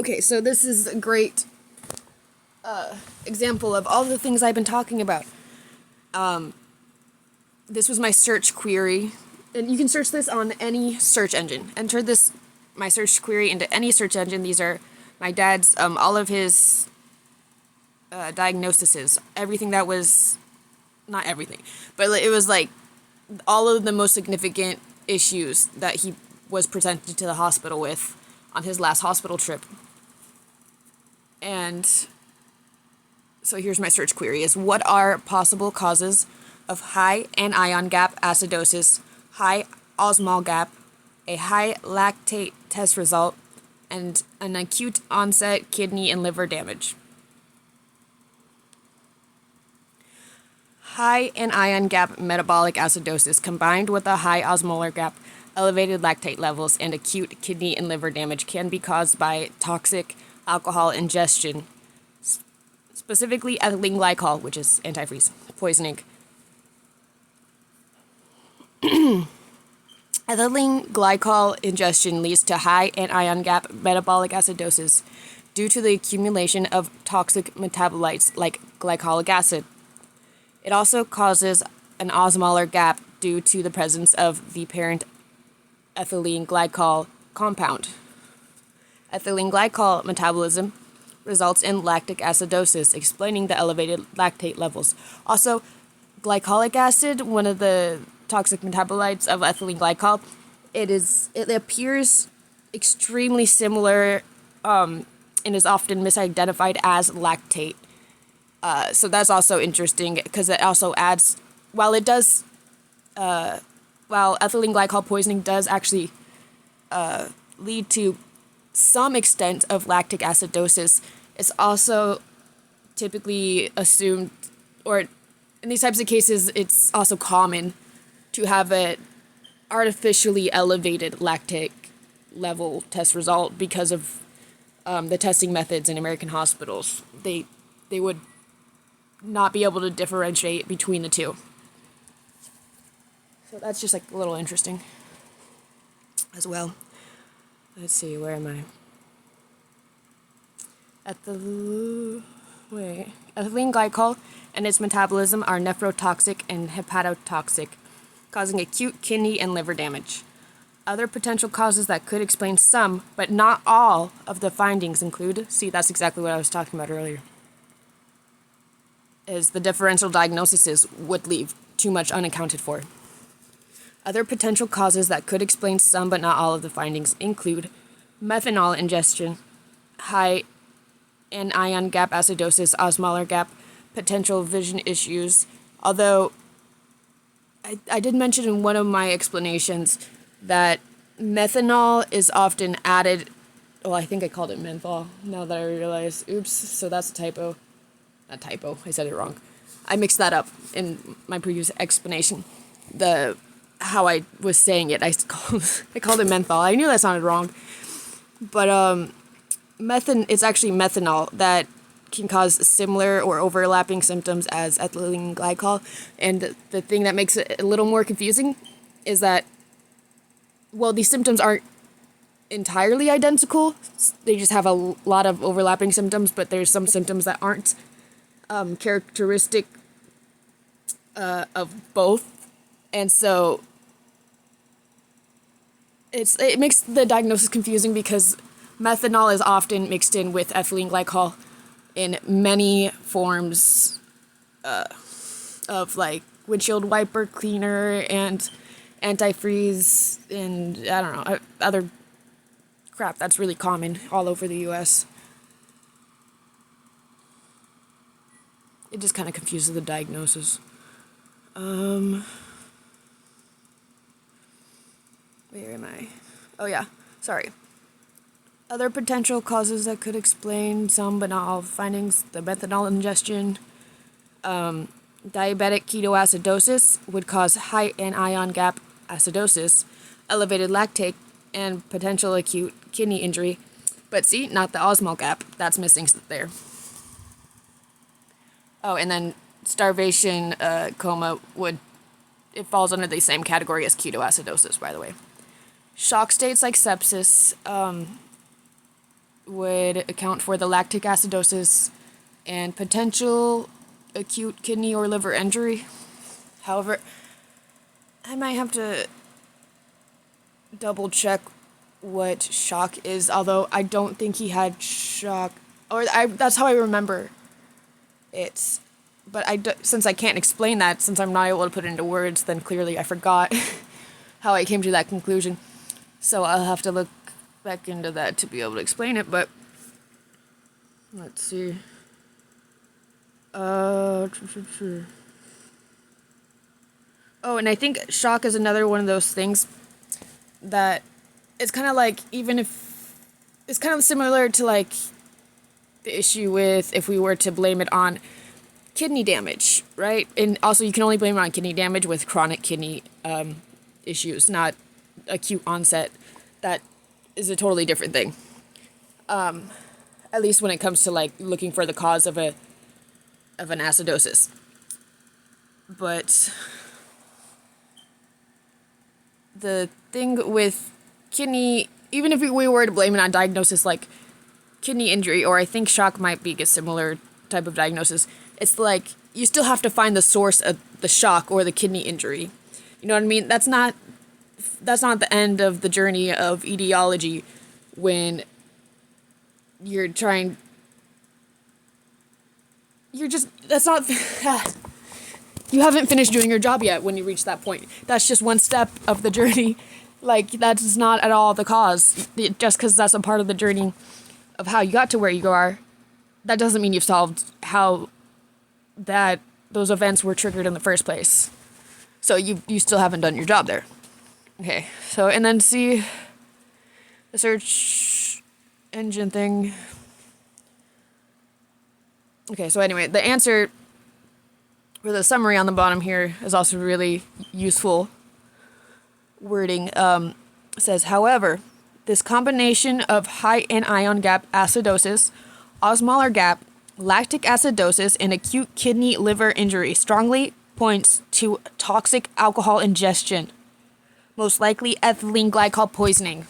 Okay, so this is a great example of all the things I've been talking about. This was my search query, and you can search this on any search engine. Enter my search query into any search engine. These are my dad's, all of his diagnoses, everything that was, not everything, but it was like all of the most significant issues that he was presented to the hospital with on his last hospital trip. And so here's my search query is what are possible causes of high anion gap acidosis, high osmol gap, a high lactate test result, and an acute onset kidney and liver damage. High anion gap metabolic acidosis combined with a high osmolar gap, elevated lactate levels, and acute kidney and liver damage can be caused by toxic alcohol ingestion, specifically ethylene glycol, which is antifreeze, poisoning. Ethylene glycol ingestion leads to high anion gap metabolic acidosis due to the accumulation of toxic metabolites like glycolic acid. It also causes an osmolar gap due to the presence of the parent ethylene glycol compound. Ethylene glycol metabolism results in lactic acidosis, explaining the elevated lactate levels. Also, glycolic acid, one of the toxic metabolites of ethylene glycol, it appears extremely similar and is often misidentified as lactate. So that's also interesting because it also adds, while ethylene glycol poisoning does actually lead to some extent of lactic acidosis, it's also typically assumed, or in these types of cases, it's also common to have an artificially elevated lactic level test result because of the testing methods in American hospitals. They would not be able to differentiate between the two. So that's just like a little interesting as well. Let's see, where am I? Ethylene glycol and its metabolism are nephrotoxic and hepatotoxic, causing acute kidney and liver damage. Other potential causes that could explain some, but not all, of the findings include, see, that's exactly what I was talking about earlier, is the differential diagnoses would leave too much unaccounted for. Other potential causes that could explain some but not all of the findings include methanol ingestion, high anion gap acidosis, osmolar gap, potential vision issues. Although I did mention in one of my explanations that methanol is often added, well, I think I called it menthol now that I realize, oops, so that's a typo. Not typo, I said it wrong. I mixed that up in my previous explanation. How I was saying it, I called it menthol. I knew that sounded wrong. But it's actually methanol that can cause similar or overlapping symptoms as ethylene glycol. And the thing that makes it a little more confusing is that, well, these symptoms aren't entirely identical. They just have a lot of overlapping symptoms, but there's some symptoms that aren't characteristic of both. And so it makes the diagnosis confusing because methanol is often mixed in with ethylene glycol in many forms of like windshield wiper cleaner and antifreeze and I don't know, other crap that's really common all over the US. It just kind of confuses the diagnosis. Where am I? Oh yeah, sorry. Other potential causes that could explain some but not all findings, the methanol ingestion. Diabetic ketoacidosis would cause high anion gap acidosis, elevated lactate, and potential acute kidney injury. But see, not the osmol gap. That's missing there. Oh, and then starvation coma it falls under the same category as ketoacidosis, by the way. Shock states like sepsis would account for the lactic acidosis and potential acute kidney or liver injury. However, I might have to double check what shock is, although I don't think he had shock, that's how I remember it. But since I can't explain that, since I'm not able to put it into words, then clearly I forgot how I came to that conclusion. So I'll have to look back into that to be able to explain it, but let's see. Oh, and I think shock is another one of those things that it's kind of like, even if it's kind of similar to like the issue with if we were to blame it on kidney damage, right? And also you can only blame it on kidney damage with chronic kidney issues, not acute onset. That is a totally different thing. At least when it comes to like looking for the cause of an acidosis. But the thing with kidney, even if we were to blame it on diagnosis like kidney injury, or I think shock might be a similar type of diagnosis, it's like you still have to find the source of the shock or the kidney injury. You know what I mean? That's not the end of the journey of etiology when you're trying. That's not. You haven't finished doing your job yet when you reach that point. That's just one step of the journey. Like, that's not at all the cause. Just because that's a part of the journey of how you got to where you are, that doesn't mean you've solved how those events were triggered in the first place. So you still haven't done your job there. Okay, so, and then see the search engine thing. Okay, so anyway, the answer for the summary on the bottom here is also really useful wording. It says, however, this combination of high anion gap acidosis, osmolar gap, lactic acidosis, and acute kidney liver injury strongly points to toxic alcohol ingestion, most likely ethylene glycol poisoning.